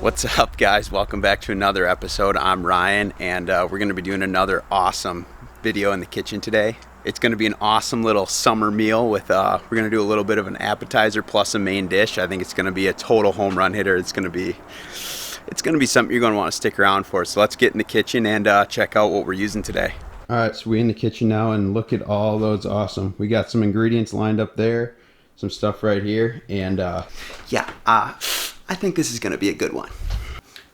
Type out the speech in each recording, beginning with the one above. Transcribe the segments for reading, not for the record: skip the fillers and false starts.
What's up, guys? Welcome back to another episode. I'm Ryan, and we're going to be doing another awesome video in the kitchen today. It's going to be an awesome little summer meal with we're going to do a little bit of an appetizer plus a main dish. I think it's going to be a total home run hitter. It's going to be something you're going to want to stick around for. So let's get in the kitchen and check out what we're using today. All right, so we're in the kitchen now, and look at all those awesome. We got some ingredients lined up there, some stuff right here, and I think this is going to be a good one.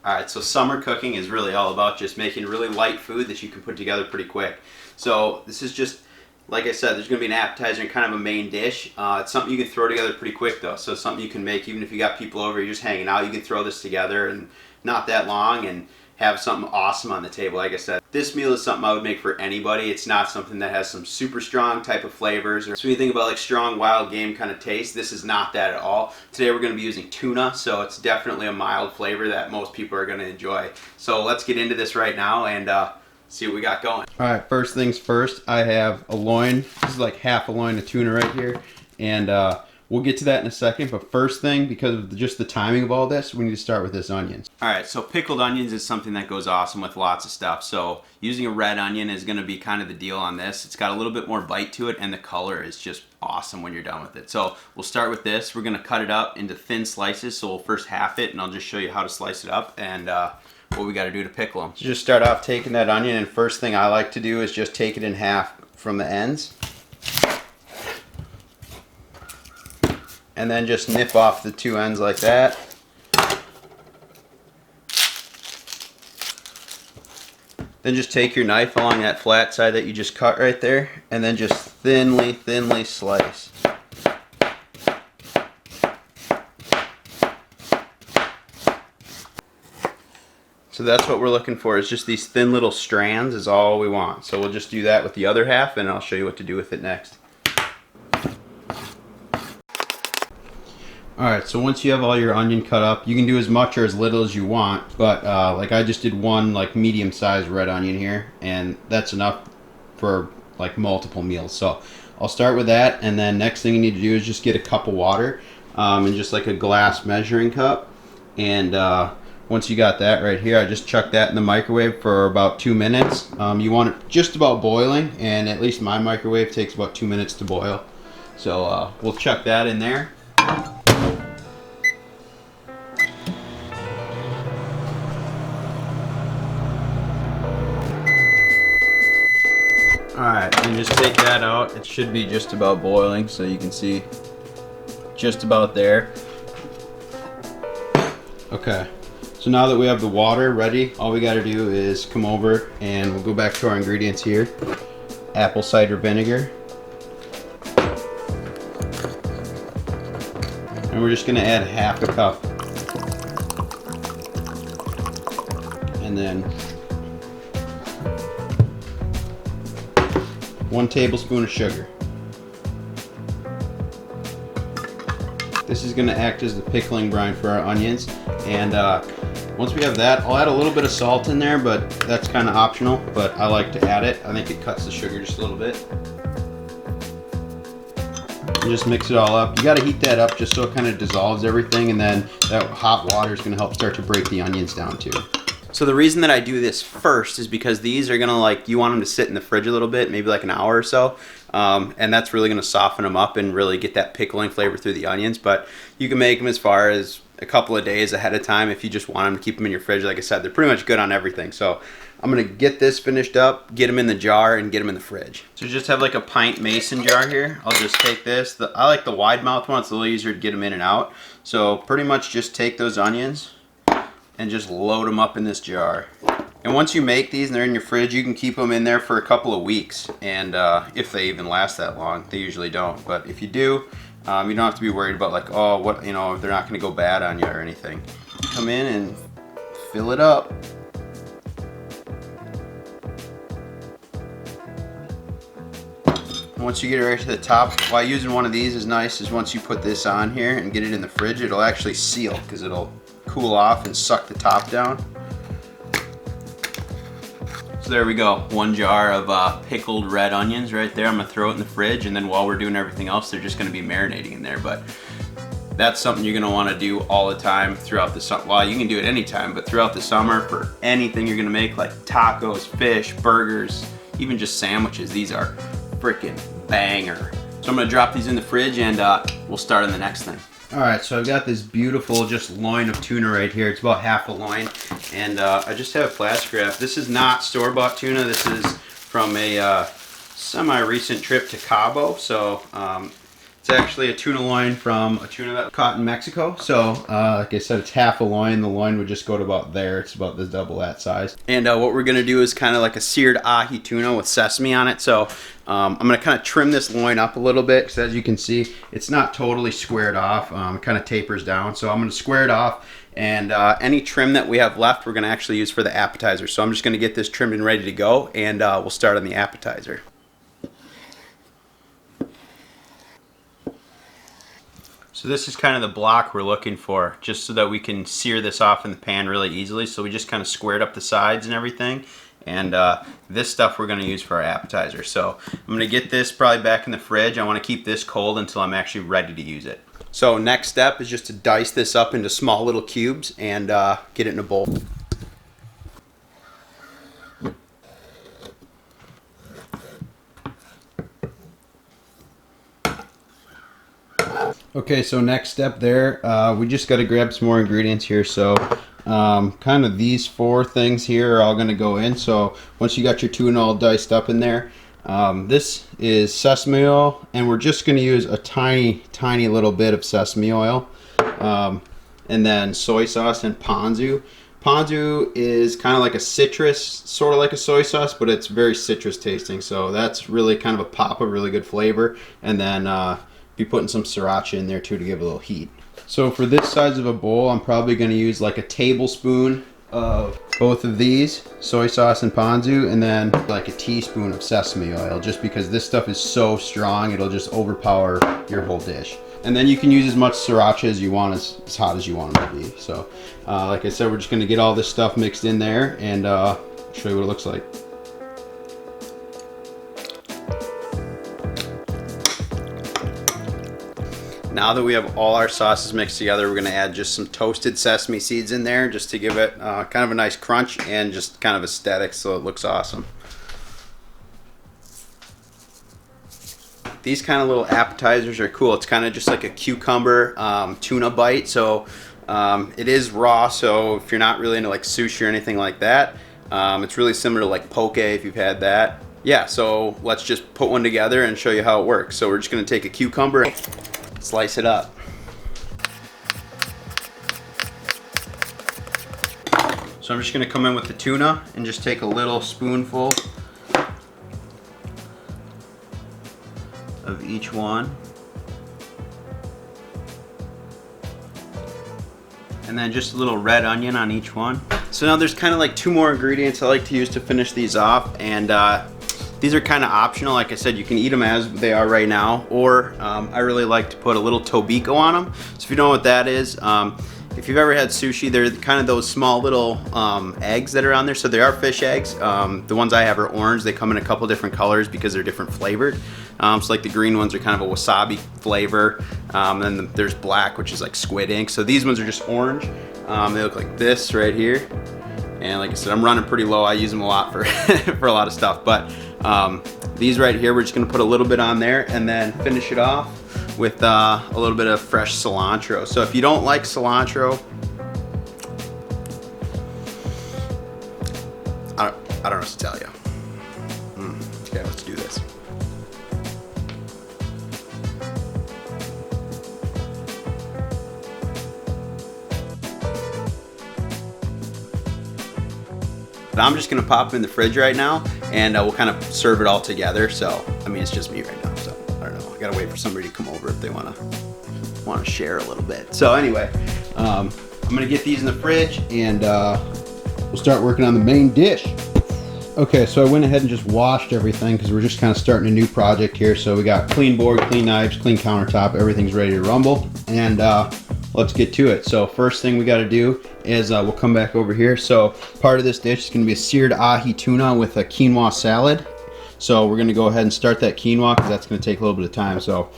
All right, so summer cooking is really all about just making really light food that you can put together pretty quick. So this is just, like I said, there's going to be an appetizer and kind of a main dish. It's something you can throw together pretty quick, though. So it's something you can make even if you got people over, you're just hanging out. You can throw this together and not that long and have something awesome on the table. Like I said, this meal is something I would make for anybody. It's not something that has some super strong type of flavors. So when you think about like strong wild game kind of taste, this is not that at all. Today we're going to be using tuna, so it's definitely a mild flavor that most people are going to enjoy. So let's get into this right now and see what we got going. All right, first things first, I have a loin. This is like half a loin of tuna right here, and we'll get to that in a second, but first thing, because of just the timing of all this, we need to start with this onions. All right, so pickled onions is something that goes awesome with lots of stuff. So using a red onion is gonna be kind of the deal on this. It's got a little bit more bite to it, and the color is just awesome when you're done with it. So we'll start with this. We're gonna cut it up into thin slices, so we'll first half it, and I'll just show you how to slice it up and what we gotta do to pickle them. So just start off taking that onion, and first thing I like to do is just take it in half from the ends. And then just nip off the two ends like that. Then just take your knife along that flat side that you just cut right there, and then just thinly slice. So that's what we're looking for, is just these thin little strands is all we want. So we'll just do that with the other half, and I'll show you what to do with it next. Alright, so once you have all your onion cut up, you can do as much or as little as you want, but like I just did one like medium-sized red onion here, and that's enough for like multiple meals. So I'll start with that, and then next thing you need to do is just get a cup of water and just like a glass measuring cup, and once you got that right here, I just chuck that in the microwave for about 2 minutes. You want it just about boiling, and at least my microwave takes about 2 minutes to boil. So we'll chuck that in there. Alright, and just take that out. It should be just about boiling, so you can see just about there. Okay, so now that we have the water ready, all we gotta do is come over and we'll go back to our ingredients here. Apple cider vinegar. And we're just gonna add half a cup. And then 1 tablespoon of sugar. This is going to act as the pickling brine for our onions, and once we have that, I'll add a little bit of salt in there, but that's kind of optional, but I like to add it. I think it cuts the sugar just a little bit. And just mix it all up. You got to heat that up just so it kind of dissolves everything, and then that hot water is going to help start to break the onions down too. So the reason that I do this first is because these are gonna you want them to sit in the fridge a little bit, maybe like an hour or so, and that's really gonna soften them up and really get that pickling flavor through the onions. But you can make them as far as a couple of days ahead of time if you just want them to keep them in your fridge. Like I said, they're pretty much good on everything. So I'm gonna get this finished up, get them in the jar, and get them in the fridge. So just have like a pint mason jar here. I'll just take this. I like the wide mouth one. It's a little easier to get them in and out. So pretty much just take those onions and just load them up in this jar. And once you make these and they're in your fridge, you can keep them in there for a couple of weeks. And if they even last that long, they usually don't. But if you do, you don't have to be worried about like, oh, what, you know, they're not gonna go bad on you or anything. Come in and fill it up. And once you get it right to the top, why using one of these is nice is once you put this on here and get it in the fridge, it'll actually seal because it'll cool off and suck the top down. So there we go, 1 jar of pickled red onions right there. I'm gonna throw it in the fridge, and then while we're doing everything else, they're just gonna be marinating in there. But that's something you're gonna wanna do all the time throughout the summer. Well, you can do it anytime, but throughout the summer for anything you're gonna make, like tacos, fish, burgers, even just sandwiches, these are freaking banger. So I'm gonna drop these in the fridge and we'll start on the next thing. All right, so I've got this beautiful just loin of tuna right here. It's about half a loin, and I just have plastic wrap. This is not store-bought tuna. This is from a semi-recent trip to Cabo. So it's actually a tuna loin from a tuna that was caught in Mexico. So like I said, it's half a loin. The loin would just go to about there. It's about this double that size. And what we're gonna do is kind of like a seared ahi tuna with sesame on it. So I'm gonna kind of trim this loin up a little bit, because as you can see, it's not totally squared off. It kind of tapers down. So I'm gonna square it off, and any trim that we have left, we're gonna actually use for the appetizer. So I'm just gonna get this trimmed and ready to go, and we'll start on the appetizer. So this is kind of the block we're looking for, just so that we can sear this off in the pan really easily. So we just kind of squared up the sides and everything. And this stuff we're gonna use for our appetizer. So I'm gonna get this probably back in the fridge. I wanna keep this cold until I'm actually ready to use it. So next step is just to dice this up into small little cubes and get it in a bowl. Okay, so next step there, we just got to grab some more ingredients here. So kind of these four things here are all going to go in. So once you got your tuna all diced up in there, this is sesame oil, and we're just going to use a tiny little bit of sesame oil, and then soy sauce and ponzu. Ponzu is kind of like a citrus, sort of like a soy sauce, but it's very citrus tasting. So that's really kind of a pop of really good flavor. And then be putting some sriracha in there too to give a little heat. So for this size of a bowl, I'm probably going to use like a tablespoon of both of these, soy sauce and ponzu, and then like a teaspoon of sesame oil, just because this stuff is so strong, it'll just overpower your whole dish. And then you can use as much sriracha as you want, as hot as you want it to be. So like I said, we're just going to get all this stuff mixed in there and show you what it looks like. Now that we have all our sauces mixed together, we're going to add just some toasted sesame seeds in there, just to give it kind of a nice crunch and just kind of aesthetic, so it looks awesome. These kind of little appetizers are cool. It's kind of just like a cucumber tuna bite. So it is raw, so if you're not really into like sushi or anything like that, it's really similar to like poke if you've had that. Yeah, so let's just put one together and show you how it works. So we're just going to take a cucumber, slice it up. So I'm just going to come in with the tuna and just take a little spoonful of each one. And then just a little red onion on each one. So now there's kind of like two more ingredients I like to use to finish these off, and these are kind of optional. Like I said, you can eat them as they are right now, or I really like to put a little tobiko on them. So if you don't know what that is, if you've ever had sushi, they're kind of those small little eggs that are on there. So they are fish eggs. The ones I have are orange. They come in a couple different colors because they're different flavored. So like the green ones are kind of a wasabi flavor. Then there's black, which is like squid ink. So these ones are just orange. They look like this right here. And like I said, I'm running pretty low. I use them a lot for, for a lot of stuff. But these right here, we're just gonna put a little bit on there and then finish it off with a little bit of fresh cilantro. So if you don't like cilantro, I don't know what to tell you. Okay, let's do this. I'm just gonna pop them in the fridge right now, and we'll kind of serve it all together. So, I mean, it's just me right now, so I don't know. I gotta wait for somebody to come over if they wanna share a little bit. So anyway, I'm gonna get these in the fridge, and we'll start working on the main dish. Okay, so I went ahead and just washed everything because we're just kind of starting a new project here. So we got clean board, clean knives, clean countertop, everything's ready to rumble, and let's get to it. So first thing we got to do is we'll come back over here. So part of this dish is going to be a seared ahi tuna with a quinoa salad. So we're going to go ahead and start that quinoa because that's going to take a little bit of time. So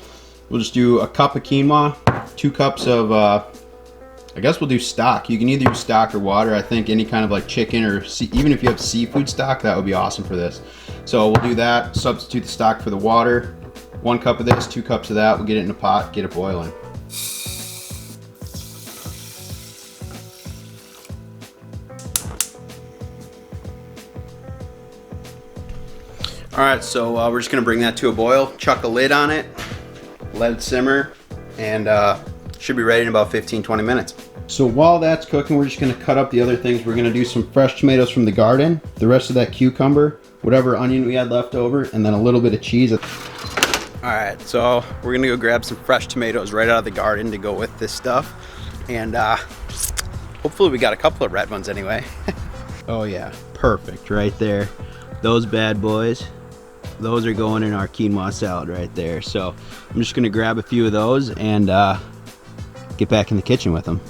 we'll just do a cup of quinoa, 2 cups of, I guess we'll do stock. You can either use stock or water. I think any kind of like chicken or even if you have seafood stock, that would be awesome for this. So we'll do that, substitute the stock for the water. 1 cup of this, 2 cups of that. We'll get it in a pot, get it boiling. All right, so we're just gonna bring that to a boil, chuck a lid on it, let it simmer, and should be ready in about 15-20 minutes. So while that's cooking, we're just gonna cut up the other things. We're gonna do some fresh tomatoes from the garden, the rest of that cucumber, whatever onion we had left over, and then a little bit of cheese. All right, so we're gonna go grab some fresh tomatoes right out of the garden to go with this stuff. And hopefully we got a couple of red ones anyway. Oh yeah, perfect right there. Those bad boys. Those are going in our quinoa salad right there. So I'm just gonna grab a few of those and get back in the kitchen with them.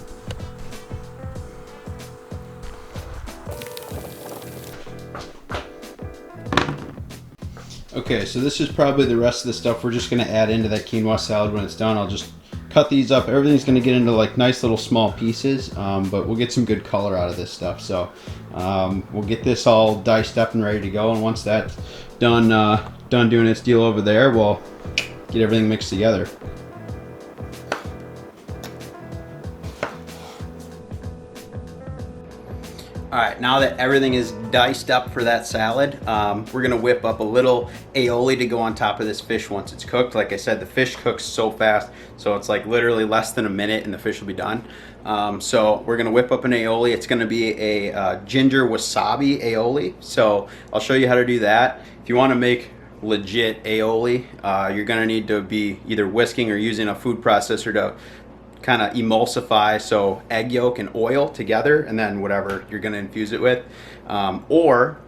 Okay, so this is probably the rest of the stuff we're just gonna add into that quinoa salad when it's done. I'll just cut these up. Everything's gonna get into like nice little small pieces, but we'll get some good color out of this stuff. So we'll get this all diced up and ready to go. And once that's done doing its deal over there, we'll get everything mixed together. All right, now that everything is diced up for that salad, we're gonna whip up a little aioli to go on top of this fish once it's cooked. Like I said, the fish cooks so fast, so it's like literally less than a minute and the fish will be done. So we're gonna whip up an aioli. It's gonna be a ginger wasabi aioli. So I'll show you how to do that. If you wanna make legit aioli, you're gonna need to be either whisking or using a food processor to kind of emulsify, so egg yolk and oil together, and then whatever you're going to infuse it with, or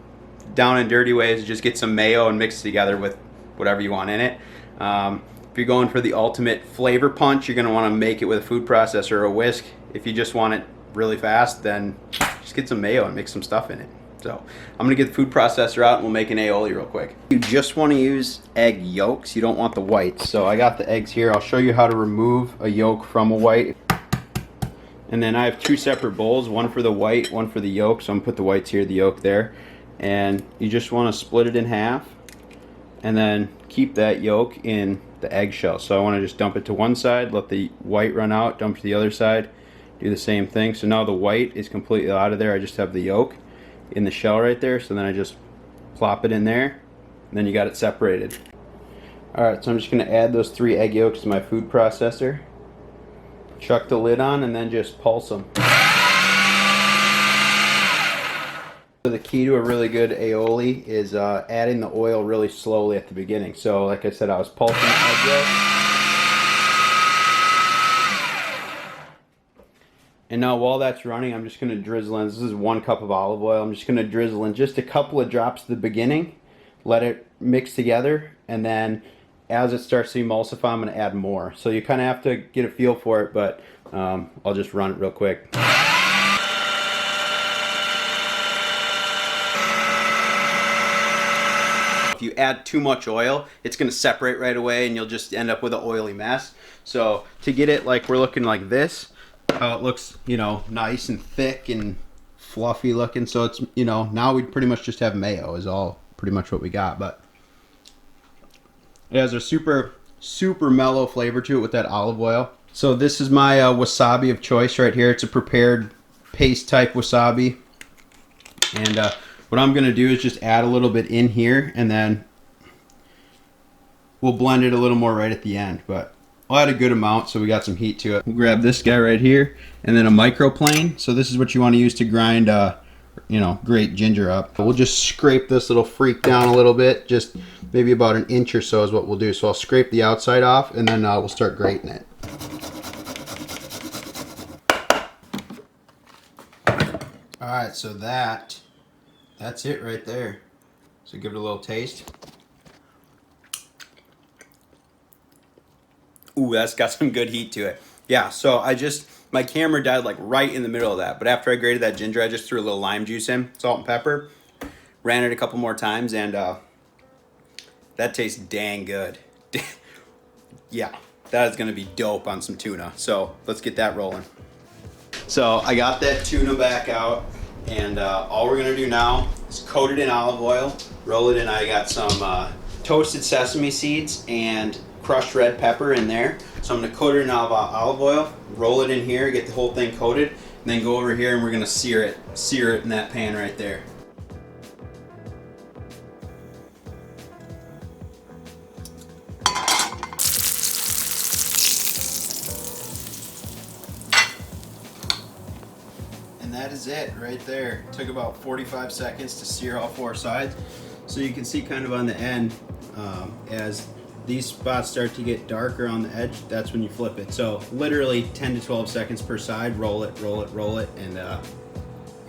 down and dirty ways, just get some mayo and mix it together with whatever you want in it. If you're going for the ultimate flavor punch, you're going to want to make it with a food processor or a whisk. If you just want it really fast, then just get some mayo and mix some stuff in it. So I'm gonna get the food processor out and we'll make an aioli real quick. You just want to use egg yolks, you don't want the whites. So I got the eggs here. I'll show you how to remove a yolk from a white. And then I have 2 separate bowls, one for the white, one for the yolk. So I'm gonna put the whites here, the yolk there. And you just want to split it in half and then keep that yolk in the eggshell. So I want to just dump it to one side, let the white run out, dump to the other side, do the same thing. So now the white is completely out of there. I just have the yolk in the shell right there, so then I just plop it in there and then you got it separated. Alright, so I'm just going to add those 3 egg yolks to my food processor, chuck the lid on, and then just pulse them. So the key to a really good aioli is adding the oil really slowly at the beginning. So like I said, I was pulsing the egg yolk. And now while that's running, I'm just going to drizzle in. This is 1 cup of olive oil. I'm just going to drizzle in just a couple of drops at the beginning. Let it mix together. And then as it starts to emulsify, I'm going to add more. So you kind of have to get a feel for it, but I'll just run it real quick. If you add too much oil, it's going to separate right away and you'll just end up with an oily mess. So to get it like we're looking like this, how it looks, you know, nice and thick and fluffy looking. So it's, you know, now we pretty much just have mayo is all pretty much what we got. But it has a super mellow flavor to it with that olive oil. So this is my wasabi of choice right here. It's a prepared paste type wasabi. And what I'm going to do is just add a little bit in here and then we'll blend it a little more right at the end. But I'll add a good amount so we got some heat to it. We'll grab this guy right here and then a microplane. So this is what you want to use to grind, you know, grate ginger up. We'll just scrape this little freak down a little bit, just maybe about 1 inch or so is what we'll do. So I'll scrape the outside off and then we'll start grating it. All right, so that's it right there. So give it a little taste. Ooh, that's got some good heat to it. Yeah, so my camera died like right in the middle of that. But after I grated that ginger, I just threw a little lime juice in, salt and pepper, ran it a couple more times, and that tastes dang good. Yeah, That is gonna be dope on some tuna. So let's get that rolling. So I got that tuna back out, and all we're gonna do now is coat it in olive oil, roll it in. I got some toasted sesame seeds and crushed red pepper in there. So I'm gonna coat it in olive oil, roll it in here, get the whole thing coated, and then go over here and we're gonna sear it in that pan right there. And that is it right there. It took about 45 seconds to sear all 4 sides. So you can see kind of on the end, as these spots start to get darker on the edge, that's when you flip it. So literally 10 to 12 seconds per side, roll it, and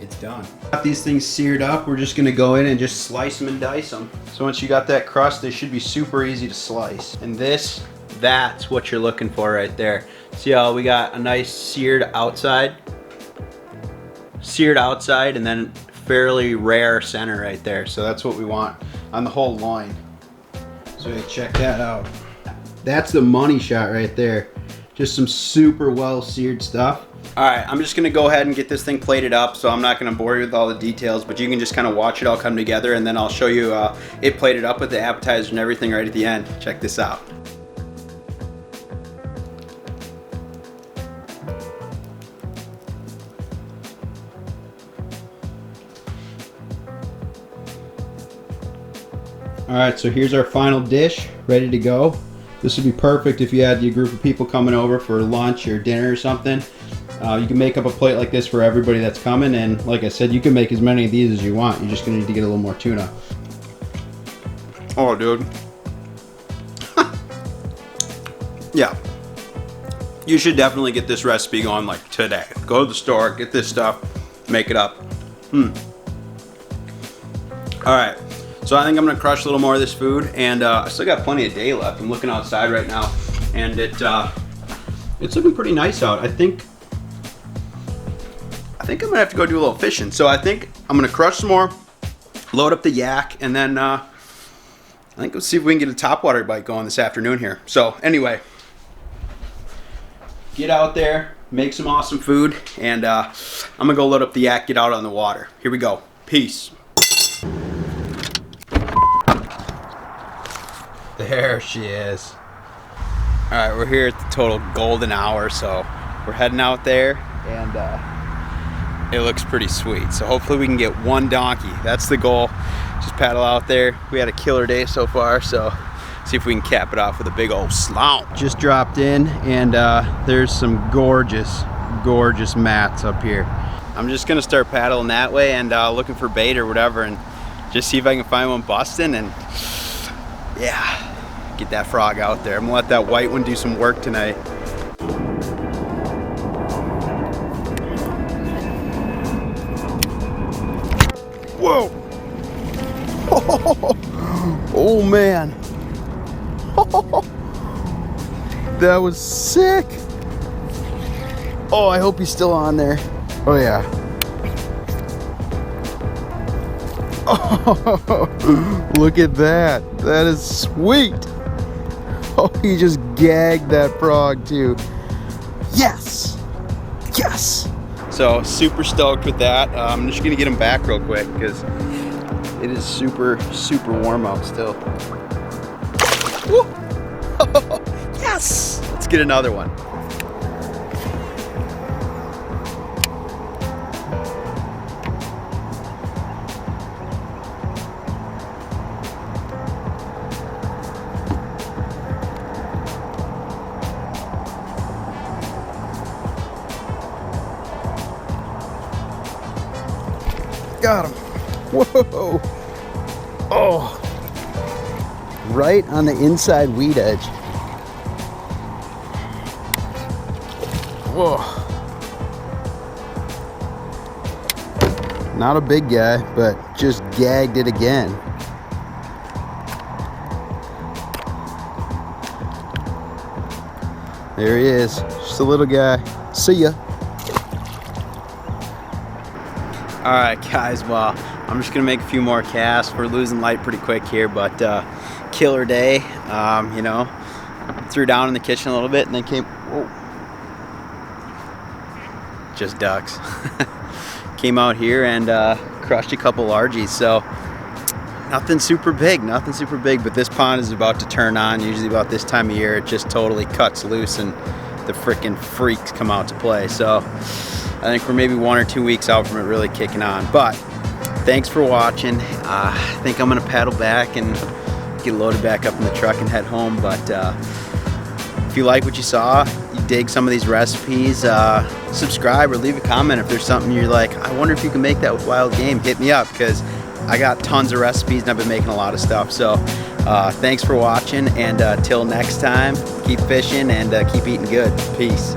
it's done. Got these things seared up, we're just gonna go in and just slice them and dice them. So once you got that crust, they should be super easy to slice. And that's what you're looking for right there. See how we got a nice seared outside, and then fairly rare center right there. So that's what we want on the whole loin. So check that out. That's the money shot right there. Just some super well seared stuff. All right, I'm just gonna go ahead and get this thing plated up, so I'm not gonna bore you with all the details, but you can just kind of watch it all come together, and then I'll show you it plated up with the appetizer and everything right at the end. Check this out. All right, so here's our final dish, ready to go. This would be perfect if you had a group of people coming over for lunch or dinner or something. You can make up a plate like this for everybody that's coming, and like I said, you can make as many of these as you want. You're just gonna need to get a little more tuna. Oh, dude. Yeah. You should definitely get this recipe going like today. Go to the store, get this stuff, make it up. All right. So I think I'm gonna crush a little more of this food, and I still got plenty of day left. I'm looking outside right now, and it's looking pretty nice out. I think I'm gonna have to go do a little fishing. So I think I'm gonna crush some more, load up the yak, and then I think we'll see if we can get a topwater bite going this afternoon here. So anyway, get out there, make some awesome food, and I'm gonna go load up the yak, get out on the water. Here we go. Peace. There she is. All right, we're here at the total golden hour, so we're heading out there, and it looks pretty sweet. So hopefully we can get one donkey. That's the goal. Just paddle out there. We had a killer day so far, so see if we can cap it off with a big old slough. Just dropped in, and there's some gorgeous mats up here. I'm just gonna start paddling that way and looking for bait or whatever, and just see if I can find one busting, and yeah, get that frog out there. I'm gonna let that white one do some work tonight. Whoa! Oh man! That was sick! Oh, I hope he's still on there. Oh yeah. Oh, look at that. That is sweet. Oh, he just gagged that frog too. Yes. Yes. So super stoked with that. I'm just gonna get him back real quick because it is super warm out still. Woo. Yes. Let's get another one. Got him. Whoa. Oh. Right on the inside weed edge. Whoa. Not a big guy, but just gagged it again. There he is. Just a little guy. See ya. All right, guys, well, I'm just gonna make a few more casts. We're losing light pretty quick here, but killer day, you know. threw down in the kitchen a little bit, and then came, whoa, just ducks. Came out here and crushed a couple largies. So nothing super big, but this pond is about to turn on. Usually about this time of year, it just totally cuts loose and the freaking freaks come out to play. So I think we're maybe 1 or 2 weeks out from it really kicking on. But thanks for watching. I think I'm gonna paddle back and get loaded back up in the truck and head home. But if you like what you saw, you dig some of these recipes, subscribe or leave a comment if there's something you're like, I wonder if you can make that with wild game. Hit me up, because I got tons of recipes and I've been making a lot of stuff. So thanks for watching, and till next time, keep fishing and keep eating good. Peace.